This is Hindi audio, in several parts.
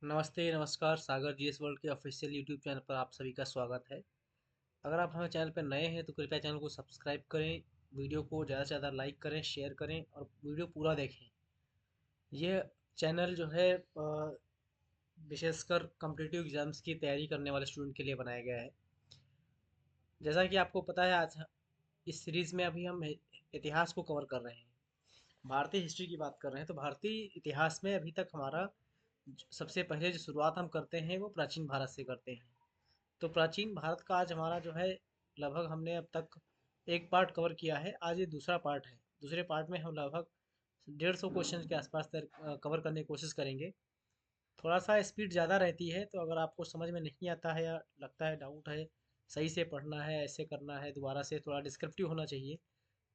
नमस्ते, नमस्कार। सागर जीएस वर्ल्ड के ऑफिशियल यूट्यूब चैनल पर आप सभी का स्वागत है। अगर आप हमारे चैनल पर नए हैं तो कृपया चैनल को सब्सक्राइब करें, वीडियो को ज़्यादा से ज़्यादा लाइक करें, शेयर करें और वीडियो पूरा देखें। ये चैनल जो है विशेषकर कॉम्पिटिटिव एग्जाम्स की तैयारी करने वाले स्टूडेंट के लिए बनाया गया है। जैसा कि आपको पता है, आज इस सीरीज़ में अभी हम इतिहास को कवर कर रहे हैं। भारतीय हिस्ट्री की बात कर रहे हैं, तो भारतीय इतिहास में अभी तक हमारा सबसे पहले जो शुरुआत हम करते हैं वो प्राचीन भारत से करते हैं। तो प्राचीन भारत का आज हमारा जो है लगभग हमने अब तक एक पार्ट कवर किया है। आज ये दूसरा पार्ट है। दूसरे पार्ट में हम लगभग 150 क्वेश्चन के आसपास कवर करने की कोशिश करेंगे। थोड़ा सा स्पीड ज़्यादा रहती है, तो अगर आपको समझ में नहीं आता है या लगता है डाउट है, सही से पढ़ना है, ऐसे करना है, दोबारा से थोड़ा डिस्क्रिप्टिव होना चाहिए,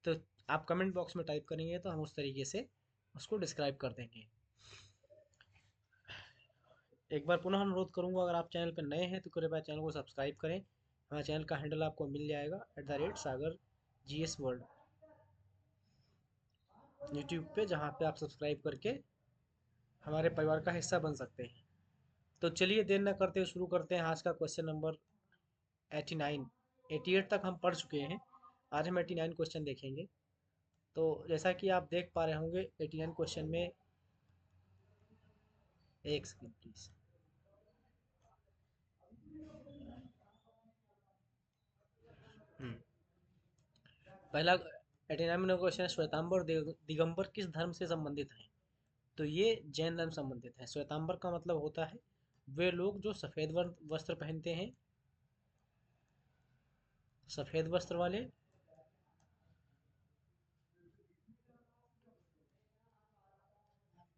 तो आप कमेंट बॉक्स में टाइप करेंगे तो हम उस तरीके से उसको डिस्क्राइब कर देंगे। एक बार पुनः अनुरोध करूंगा, अगर आप चैनल पर नए हैं तो कृपया चैनल को सब्सक्राइब करें। हमारे चैनल का हैंडल आपको मिल जाएगा @सागर जीएस वर्ल्ड यूट्यूब पे, जहाँ पे आप सब्सक्राइब करके हमारे परिवार का हिस्सा बन सकते हैं। तो चलिए देर न करते हुए शुरू करते हैं आज का क्वेश्चन नंबर 89। 88 तक हम पढ़ चुके हैं। आज हम 89 क्वेश्चन देखेंगे। तो जैसा कि आप देख पा रहे होंगे 89 क्वेश्चन में, एक सेकंड प्लीज। पहला 89 क्वेश्चन है, श्वेतांबर और दिगंबर किस धर्म से संबंधित हैं? तो ये जैन धर्म संबंधित है। श्वेतांबर का मतलब होता है वे लोग जो सफेद वस्त्र पहनते हैं, सफेद वस्त्र वाले।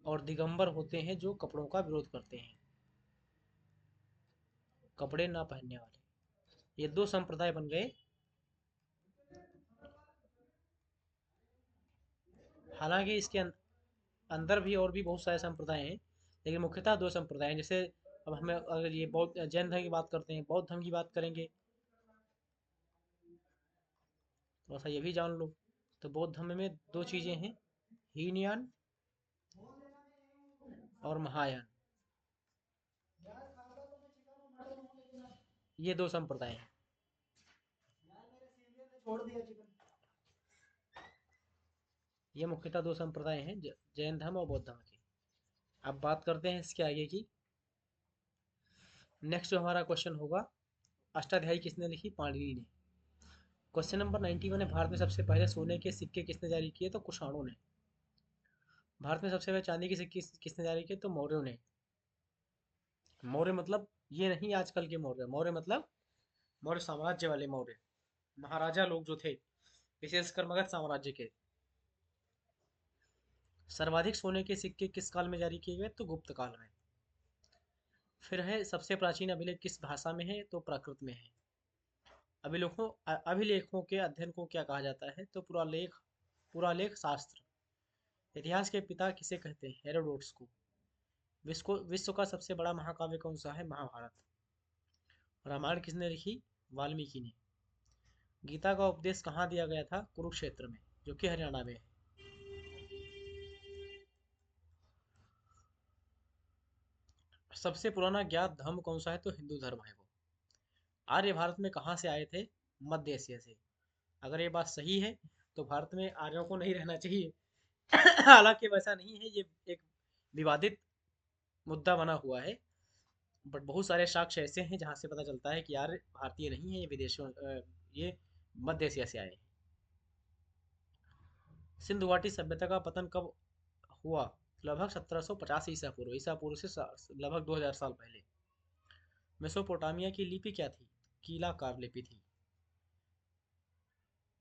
और दिगंबर होते हैं जो कपड़ों का विरोध करते हैं, कपड़े ना पहनने वाले। ये दो संप्रदाय बन गए। हालांकि इसके अंदर भी और भी बहुत सारे संप्रदाय हैं, लेकिन मुख्यतः दो संप्रदाय हैं। जैसे अब हमें अगर ये बौद्ध जैन धर्म की बात करते हैं, बौद्ध धर्म की बात करेंगे, थोड़ा सा ये भी जान लो। तो बौद्ध धर्म में दो चीजें हैं, हीनयान और महायान। ये दो संप्रदाय हैं। ये मुख्यतः दो संप्रदाय हैं, जैन धर्म और बौद्ध धर्म के। अब बात करते हैं इसके आगे की। नेक्स्ट जो हमारा क्वेश्चन होगा, अष्टाध्यायी किसने लिखी? पाणिनि ने। क्वेश्चन नंबर 91 है, भारत में सबसे पहले सोने के सिक्के किसने जारी किए? तो कुषाणों ने। भारत में सबसे पहले चांदी के सिक्के किसने जारी किए? तो मौर्यों ने। मौर्य मतलब ये नहीं आजकल के मौर्य, मौर्य मतलब मौर्य साम्राज्य वाले मौर्य, महाराजा लोग जो थे, विशेषकर मगध साम्राज्य के। सर्वाधिक सोने के सिक्के किस काल में जारी किए गए? तो गुप्त काल में। फिर है, सबसे प्राचीन अभिलेख किस भाषा में है? तो प्राकृत में है। अभिलेखों के अध्ययन को क्या कहा जाता है? तो पुरालेख शास्त्र। इतिहास के पिता किसे कहते हैं? हेरोडोट्स को। विश्व का सबसे बड़ा महाकाव्य कौन सा है? महाभारत। रामायण किसने लिखी? वाल्मीकि ने। गीता का उपदेश कहाँ दिया गया था? कुरुक्षेत्र में, जो कि हरियाणा में है। सबसे पुराना ज्ञात धर्म कौन सा है? तो हिंदू धर्म है वो। आर्य भारत में कहाँ से आए थे? मध्य एशिया से। अगर ये बात सही है तो भारत में आर्यों को नहीं रहना चाहिए। हालांकि वैसा नहीं है, ये एक विवादित मुद्दा बना हुआ है। बट बहुत सारे साक्ष्य ऐसे हैं जहाँ से पता चलता है कि यार भारतीय नहीं है, ये विदेशों ये मध्य एशिया से आए हैं। सिंधु घाटी सभ्यता का पतन कब हुआ? लगभग 1750 ईसा पूर्व से लगभग 2000 साल पहले। मेसोपोटामिया की लिपि क्या थी? कीलाकार लिपि थी।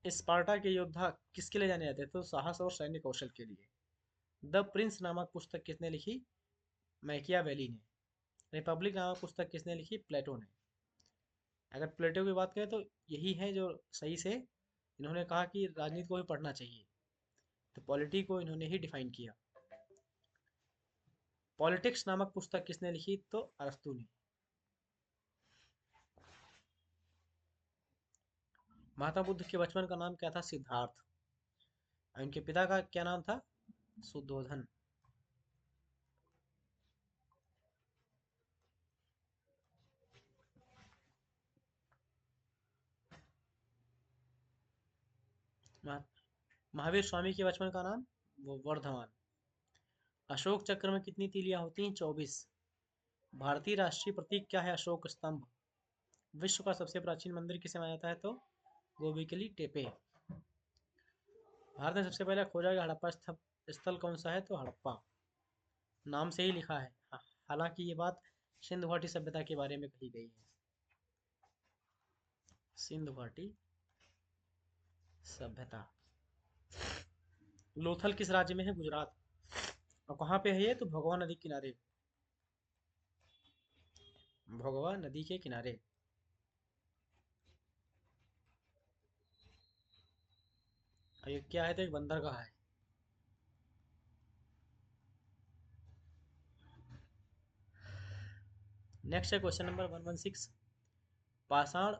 स्पार्टा के योद्धा किसके लिए जाने जाते थे? तो साहस और सैन्य कौशल के लिए। द प्रिंस नामक पुस्तक किसने लिखी? मैकियावेली ने। रिपब्लिक नामक पुस्तक किसने लिखी? प्लेटो ने। अगर प्लेटो की बात करें तो यही है जो सही से इन्होंने कहा कि राजनीति को भी पढ़ना चाहिए। तो पॉलिटी को इन्होंने ही डिफाइन किया। पॉलिटिक्स नामक पुस्तक किसने लिखी? तो अरस्तु ने। महात्मा बुद्ध के बचपन का नाम क्या था? सिद्धार्थ। और इनके पिता का क्या नाम था? सुद्धोधन। महा- महावीर स्वामी के बचपन का नाम वो वर्धमान। अशोक चक्र में कितनी तीलियां होती हैं? 24। भारतीय राष्ट्रीय प्रतीक क्या है? अशोक स्तंभ। विश्व का सबसे प्राचीन मंदिर किसे माना जाता है? तो गोबिकली टेपे। भारत में सबसे पहले खोजा गया हड़प्पा स्थल कौन सा है? तो हड़प्पा। नाम से ही लिखा है। हालांकि ये बात सिंधु घाटी सभ्यता के बारे में कही गई है। सिंधु घाटी सभ्यता। लोथल किस राज्य में है? गुजरात। और कहाँ पे है ये? तो भगवा नदी किनारे। भगवा नदी के किनारे। और ये क्या है? तो एक बंदरगाह है। नेक्स्ट है क्वेश्चन नंबर 116। पाषाण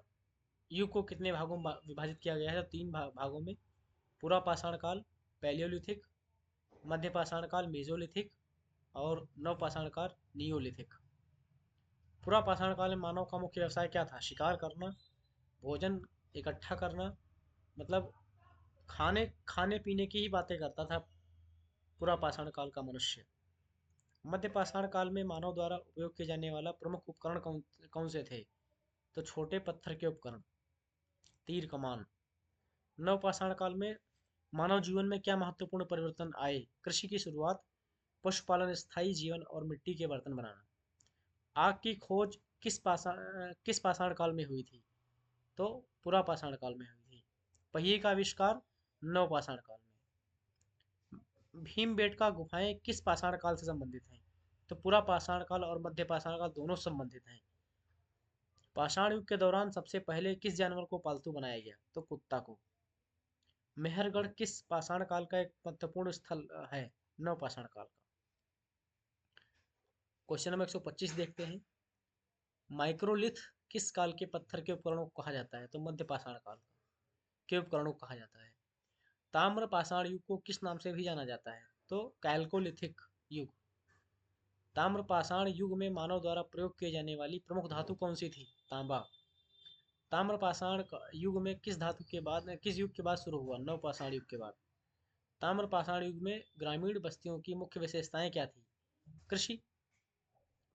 युग को कितने भागों में विभाजित किया गया है? तो तीन भागों में। पूरा पाषाण काल, पैलियोलिथिक। मध्य पाषाण काल, मेजोलिथिक। और नव पाषाण काल, नियोलिथिक। पूरा पाषाण काल में मानव का मुख्य व्यवसाय क्या था? शिकार करना, भोजन इकट्ठा करना, मतलब खाने खाने पीने की ही बातें करता था पूरा पाषाण काल का मनुष्य। मध्य पाषाण काल में मानव द्वारा उपयोग किए जाने वाला प्रमुख उपकरण कौन कौन से थे? तो छोटे पत्थर के उपकरण, तीर कमान। नव पाषाण काल में मानव जीवन में क्या महत्वपूर्ण परिवर्तन आए? कृषि की शुरुआत, पशुपालन, स्थायी जीवन और मिट्टी के बर्तन बनाना। आग की खोज किस पाषाण काल में हुई थी? तो पुरा पाषाण काल में हुई थी। पहिए का आविष्कार नव पाषाण काल में। भीमबेटका गुफाएं किस पाषाण काल से संबंधित हैं? तो पूरा पाषाण काल और मध्य पाषाण काल दोनों संबंधित हैं। पाषाण युग के दौरान सबसे पहले किस जानवर को पालतू बनाया गया? तो कुत्ता को। मेहरगढ़ किस पाषाण काल का एक महत्वपूर्ण स्थल है? नव पाषाण काल का। क्वेश्चन नंबर 125 देखते हैं। माइक्रोलिथ किस काल के पत्थर के उपकरणों को कहा जाता है? तो मध्य पाषाण काल के उपकरणों को कहा जाता है। ताम्र पाषाण युग को किस नाम से भी जाना जाता है? तो कैल्कोलिथिक युग। ताम्र पाषाण युग में मानव द्वारा प्रयोग किए जाने वाली प्रमुख धातु कौन सी थी? तांबा। ताम्र पाषाण युग में किस धातु के बाद किस युग के बाद शुरू हुआ? नव पाषाण युग के बाद। ताम्र पाषाण युग में ग्रामीण बस्तियों की मुख्य विशेषताएं क्या थी? कृषि,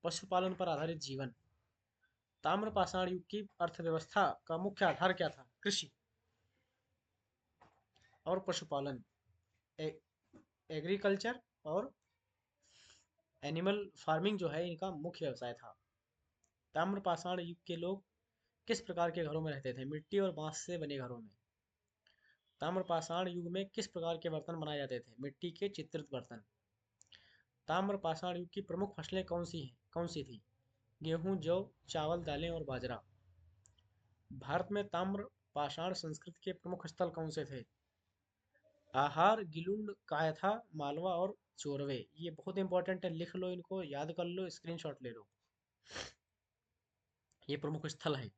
पशुपालन पर आधारित जीवन। ताम्र पाषाण युग की अर्थव्यवस्था का मुख्य आधार क्या था? कृषि और पशुपालन, एग्रीकल्चर और एनिमल फार्मिंग जो है इनका मुख्य व्यवसाय था। ताम्र पाषाण युग के लोग किस प्रकार के घरों में रहते थे? मिट्टी और बांस से बने घरों में। ताम्र पाषाण युग में किस प्रकार के बर्तन बनाए जाते थे? मिट्टी के चित्रित बर्तन। ताम्र पाषाण युग की प्रमुख फसलें कौन सी थी? गेहूं, जौ, चावल, दालें और बाजरा। भारत में ताम्र पाषाण संस्कृति के प्रमुख स्थल कौन से थे? आहार, गिलुंड, कायथा, मालवा और चोरवे। ये बहुत इंपॉर्टेंट है, लिख लो इनको, याद कर लो, स्क्रीनशॉट ले लो। ये प्रमुख स्थल है।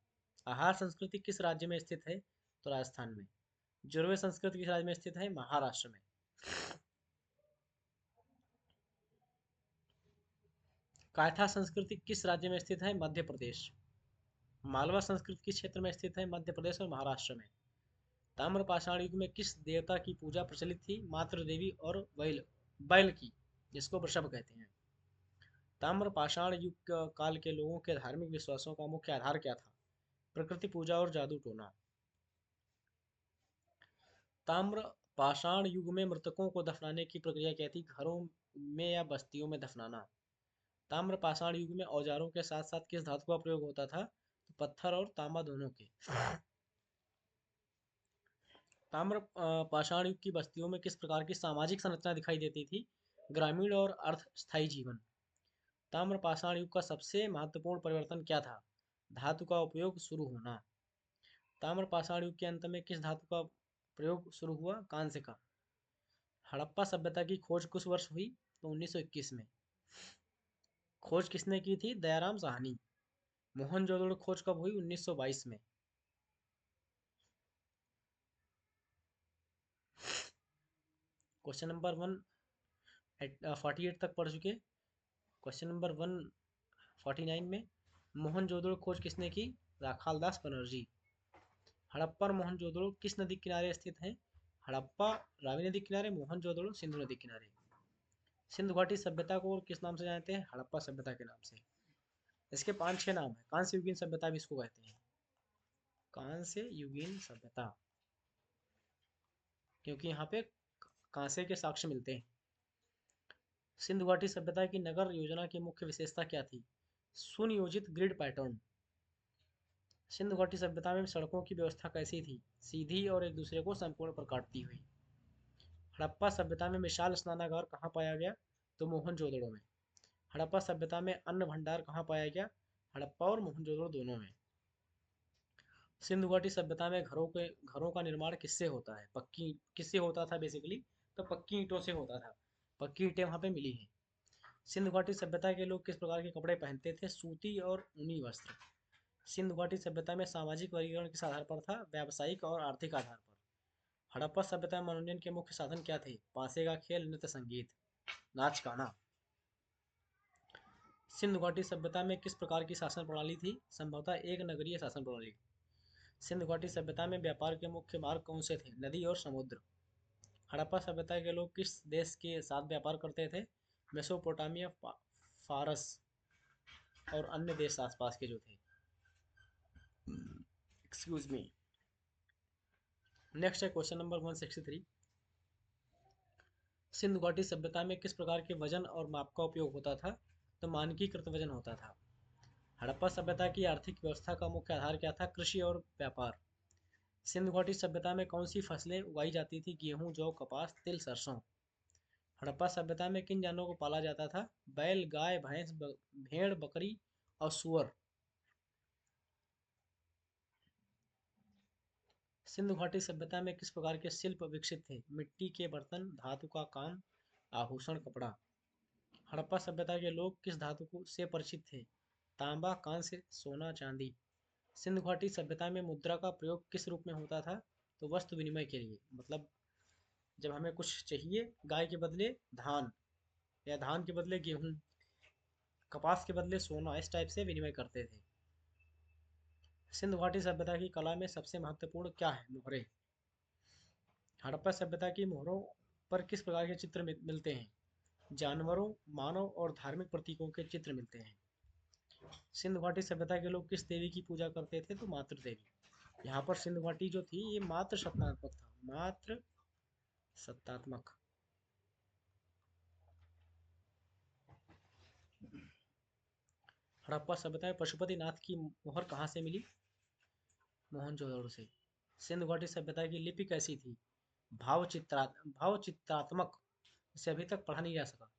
आहार संस्कृति किस राज्य में स्थित है? तो राजस्थान में। जोरवे संस्कृति किस राज्य में स्थित है? महाराष्ट्र में। कायथा संस्कृति किस राज्य में स्थित है? मध्य प्रदेश। मालवा संस्कृति किस क्षेत्र में स्थित है? मध्य प्रदेश और महाराष्ट्र में। ताम्र पाषाण युग में किस देवता की पूजा प्रचलित थी? मातृ देवी और बैल की, जिसको वृषभ कहते हैं। ताम्र पाषाण युग काल के लोगों के धार्मिक विश्वासों का मुख्य आधार क्या था? प्रकृति पूजा और जादू टोना। ताम्र पाषाण युग में मृतकों को दफनाने की प्रक्रिया क्या थी? घरों में या बस्तियों में दफनाना। ताम्र पाषाण युग में औजारों के साथ साथ किस धातु का प्रयोग होता था? तो पत्थर और तांबा दोनों के। ताम्र पाषाण युग की बस्तियों में किस प्रकार की सामाजिक संरचना दिखाई देती थी? ग्रामीण और अर्ध स्थायी जीवन। ताम्र पाषाण युग का सबसे महत्वपूर्ण परिवर्तन क्या था? धातु का उपयोग शुरू होना। ताम्र पाषाण युग के अंत में किस धातु का प्रयोग शुरू हुआ? कांस्य का। हड़प्पा सभ्यता की खोज किस वर्ष हुई? तो 1921 में। खोज किसने की थी? दयाराम साहनी। मोहनजोदड़ो खोज कब हुई? 1922 में। क्वेश्चन नंबर 148 तक पढ़ चुके। क्वेश्चन नंबर 149 में मोहनजोदड़ो खोज किसने की? राखालदास बनर्जी। हड़प्पा और मोहनजोदड़ो किस नदी किनारे स्थित हैं? हड़प्पा रावी नदी किनारे, मोहनजोदड़ो सिंधु नदी किनारे। सिंधु घाटी सभ्यता को और किस नाम से जानते हैं? हड़प्पा सभ्यता के नाम से। इसके 5-6 नाम है। कांस्य युगीन सभ्यता भी इसको कहते हैं, कांस्य युगीन सभ्यता, क्योंकि यहाँ पे कांसे के साक्ष्य मिलते हैं। सिंधु घाटी सभ्यता की नगर योजना की मुख्य विशेषता क्या थी? सुनियोजित ग्रिड पैटर्न। सिंधु घाटी सभ्यता में सड़कों की व्यवस्था कैसी थी? सीधी और एक दूसरे को संपूर्ण पर काटती हुई। हड़प्पा सभ्यता में विशाल स्नानागार कहाँ पाया गया? तो मोहनजोदड़ो में। हड़प्पा सभ्यता में अन्न भंडार कहाँ पाया गया? हड़प्पा और मोहनजोदड़ो दोनों में। सिंधु घाटी सभ्यता में घरों का निर्माण किससे होता है? पक्की किससे होता था बेसिकली? तो पक्की ईंटों से होता था। पक्की ईंटें वहाँ पे मिली हैं। सिंधु घाटी सभ्यता के लोग किस प्रकार के कपड़े पहनते थे? सूती और ऊनी वस्त्र। सिंधु घाटी सभ्यता में सामाजिक वर्गीकरण किस आधार पर था? व्यावसायिक और आर्थिक आधार पर। हड़प्पा सभ्यता में मनोरंजन के मुख्य साधन क्या थे? पासे का खेल, नृत्य, संगीत, नाच गाना। सिंधु घाटी सभ्यता में किस प्रकार की शासन प्रणाली थी? संभवतः एक नगरीय शासन प्रणाली। सिंधु घाटी सभ्यता में व्यापार के मुख्य मार्ग कौन से थे? नदी और समुद्र। हड़प्पा सभ्यता के लोग किस देश के साथ व्यापार करते थे? मेसोपोटामिया, फारस और अन्य देश आसपास के जो थे। Excuse me. नेक्स्ट है क्वेश्चन नंबर 163। सिंधु घाटी सभ्यता में किस प्रकार के वजन और माप का उपयोग होता था? तो मानकीकृत वजन होता था। हड़प्पा सभ्यता की आर्थिक व्यवस्था का मुख्य आधार क्या था? कृषि और व्यापार। सिंधु घाटी सभ्यता में कौन सी फसलें उगाई जाती थी? गेहूं, जौ, कपास, तिल, सरसों। हड़प्पा सभ्यता में किन जानवरों को पाला जाता था? बैल, गाय, भैंस, भेड़, बकरी और सुअर। सिंधु घाटी सभ्यता में किस प्रकार के शिल्प विकसित थे? मिट्टी के बर्तन, धातु का काम, आभूषण, कपड़ा। हड़प्पा सभ्यता के लोग किस से परिचित थे? तांबा, कांस्य, सोना, चांदी। सिंधु घाटी सभ्यता में मुद्रा का प्रयोग किस रूप में होता था? तो वस्तु विनिमय के लिए, मतलब जब हमें कुछ चाहिए, गाय के बदले धान, या धान के बदले गेहूं, कपास के बदले सोना, इस टाइप से विनिमय करते थे। सिंधु घाटी सभ्यता की कला में सबसे महत्वपूर्ण क्या है? मोहरे। हड़प्पा सभ्यता की मोहरों पर किस प्रकार के चित्र मिलते हैं? जानवरों, मानव और धार्मिक प्रतीकों के चित्र मिलते हैं। सिंधु घाटी सभ्यता के लोग किस देवी की पूजा करते थे? तो मातृ देवी। यहाँ पर सिंधु घाटी जो थी ये मात्र सत्तात्मक था, मात्र सत्तात्मक। हड़प्पा सभ्यता में पशुपति नाथ की मोहर कहाँ से मिली? मोहनजोदड़ो से। सिंधु घाटी सभ्यता की लिपि कैसी थी? भाव चित्रात्मक। इसे अभी तक पढ़ा नहीं जा सका।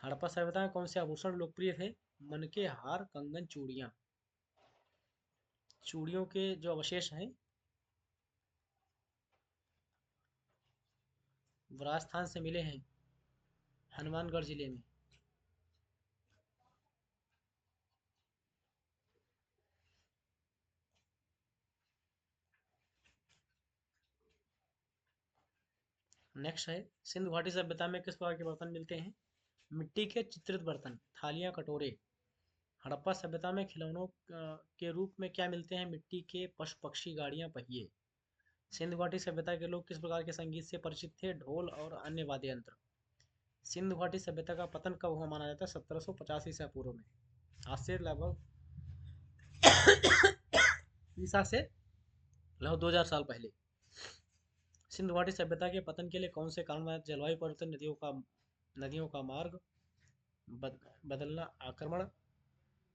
हड़प्पा सभ्यता में कौन से आभूषण लोकप्रिय थे? मन के हार, कंगन, चूड़ियां। चूड़ियों के जो अवशेष हैं वो राजस्थान से मिले हैं, हनुमानगढ़ जिले में। नेक्स्ट है, सिंधु घाटी सभ्यता में किस प्रकार के बर्तन मिलते हैं? मिट्टी के चित्रित बर्तन, थालियां, कटोरे। हड़प्पा सभ्यता में खिलौनों के रूप में क्या मिलते हैं? मिट्टी के पशु पक्षी, गाड़ियां, पहिए। सिंधु घाटी सभ्यता के लोग किस प्रकार के संगीत से परिचित थे? ढोल और अन्य वाद्य यंत्र। सिंधु घाटी सभ्यता का पतन कब हुआ माना जाता है? 1750 ईसा पूर्व में। आज से लगभग ईसा से लगभग 2000 साल पहले। सिंधु घाटी सभ्यता के पतन के लिए कौन से कारण? जलवायु परिवर्तन, नदियों का मार्ग बदलना, आक्रमण,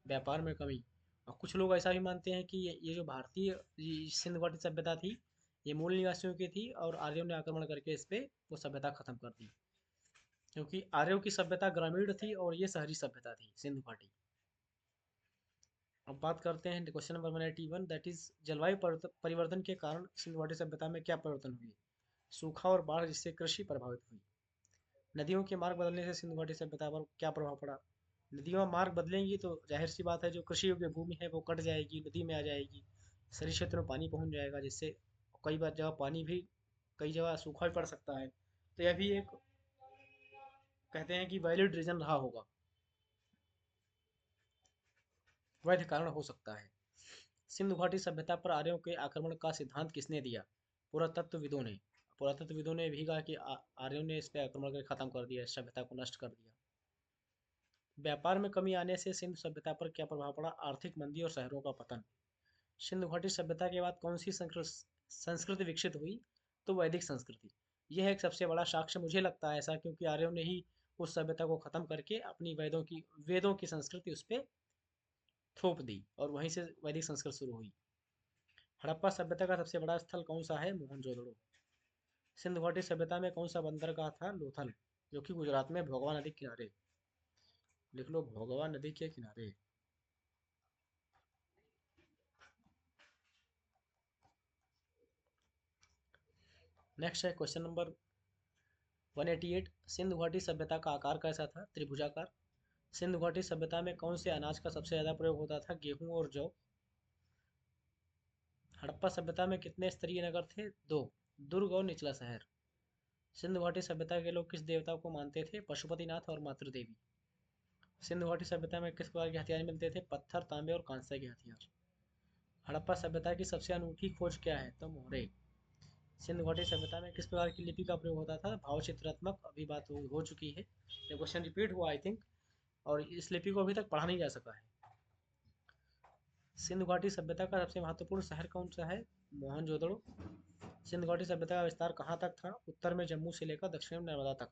व्यापार में कमी। और कुछ लोग ऐसा भी मानते हैं कि ये जो भारतीय सिंधु घाटी सभ्यता थी ये मूल निवासियों की थी और आर्यों ने आक्रमण करके इस पे वो सभ्यता खत्म कर दी, क्योंकि आर्यों की सभ्यता ग्रामीण थी और ये शहरी सभ्यता थी सिंधु घाटी। अब बात करते हैं क्वेश्चन नंबर 181, दैट इज जलवायु परिवर्तन के कारण सिंधु घाटी सभ्यता में क्या परिवर्तन हुए? सूखा और बाढ़, जिससे कृषि प्रभावित हुई। नदियों के मार्ग बदलने से सिंधु घाटी सभ्यता पर क्या प्रभाव पड़ा? नदियों का मार्ग बदलेंगी तो जाहिर सी बात है जो कृषि योग्य भूमि है वो कट जाएगी, नदी में आ जाएगी, शहरी क्षेत्र में पानी पहुंच जाएगा, जिससे कई बार जगह पानी भी, कई जगह सूखा भी पड़ सकता है। तो यह भी एक, कहते हैं कि वैलिड रीजन रहा होगा, वैध कारण हो सकता है। सिंधु घाटी सभ्यता पर आर्यों के आक्रमण का सिद्धांत किसने दिया? पुरातत्वविदों ने भी कहा कि आर्यों ने इस पे आक्रमण करके खत्म कर दिया, इस सभ्यता को नष्ट कर दिया। व्यापार में कमी आने से सिंधु सभ्यता पर क्या प्रभाव पड़ा? आर्थिक मंदी और शहरों का पतन। सिंधु घाटी सभ्यता के बाद कौन सी संस्कृति विकसित हुई? तो वैदिक संस्कृति। यह एक सबसे बड़ा साक्ष्य मुझे लगता है ऐसा, क्योंकि आर्यों ने ही उस सभ्यता को खत्म करके अपनी वेदों की संस्कृति उस पर थोप दी और वहीं से वैदिक संस्कृति शुरू हुई। हड़प्पा सभ्यता का सबसे बड़ा स्थल कौन सा है? मोहनजोदड़ो। सिंधु घाटी सभ्यता में कौन सा बंदरगाह था? लोथल, जो कि गुजरात में भोगवा नदी के किनारे। लिख लो, भोगवा नदी के किनारे। नेक्स्ट है क्वेश्चन नंबर 188। सिंधु घाटी सभ्यता का आकार कैसा था? त्रिभुजाकार। सिंधु घाटी सभ्यता में कौन से अनाज का सबसे ज्यादा प्रयोग होता था? गेहूं और जौ। हड़प्पा सभ्यता में कितने स्तरीय नगर थे? 2, दुर्ग और निचला शहर। सिंधु घाटी सभ्यता के लोग किस देवता को मानते थे? पशुपतिनाथ और मातृदेवी। सिंधु घाटी सभ्यता में किस प्रकार के हथियार मिलते थे? पत्थर, तांबे और कांसे के हथियार। हड़प्पा सभ्यता की सबसे अनूठी खोज क्या है? तो मोहरे। सिंधु घाटी सभ्यता में किस प्रकार की लिपि का प्रयोग होता था? भाव चित्रात्मक। अभी बात हो चुकी है, ये क्वेश्चन रिपीट हुआ आई थिंक, और इस लिपि को अभी तक पढ़ा नहीं जा सका है। सिंधु घाटी सभ्यता का सबसे महत्वपूर्ण शहर कौन सा है? मोहनजोदड़ो। सिंधु घाटी सभ्यता का विस्तार कहाँ तक था? उत्तर में जम्मू से लेकर दक्षिण में नर्मदा तक।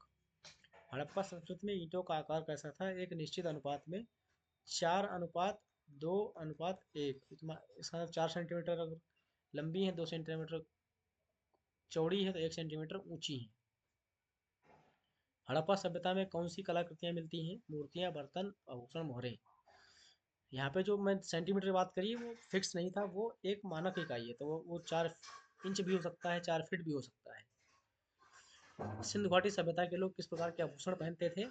हड़प्पा संस्कृति में ईंटों का आकार कैसा था? एक निश्चित अनुपात में 4:2:1। इसका मतलब 4 सेंटीमीटर अगर लंबी है, 2 सेंटीमीटर चौड़ी है, तो 1 सेंटीमीटर ऊंची है। हड़प्पा सभ्यता में कौन सी कलाकृतियां मिलती हैं? मूर्तियां, बर्तन, आभूषण, मोहरे। यहाँ पे जो मैं सेंटीमीटर बात करी वो फिक्स नहीं था, वो एक मानक इकाई है, तो वो 4 इंच भी हो सकता है, 4 फीट भी हो सकता है। सिंधु घाटी सभ्यता के लोग किस प्रकार के आभूषण पहनते थे?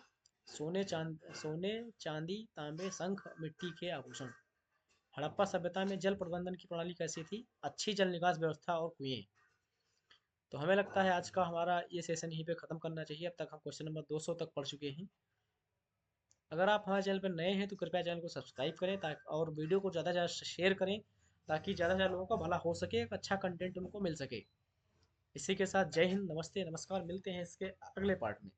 सोने, चांदी, तांबे, शंख, मिट्टी के आभूषण। हड़प्पा सभ्यता में जल प्रबंधन की प्रणाली कैसी थी? अच्छी जल निकास व्यवस्था और कुएं। तो हमें लगता है आज का हमारा ये सेशन यहीं पे ख़त्म करना चाहिए। अब तक हम क्वेश्चन नंबर 200 तक पढ़ चुके हैं। अगर आप हमारे चैनल पर नए हैं तो कृपया चैनल को सब्सक्राइब करें, ताकि और वीडियो को ज़्यादा से ज़्यादा शेयर करें, ताकि ज़्यादा से ज़्यादा लोगों का भला हो सके, एक अच्छा कंटेंट उनको मिल सके। इसी के साथ जय हिंद, नमस्ते, नमस्कार। मिलते हैं इसके अगले पार्ट में।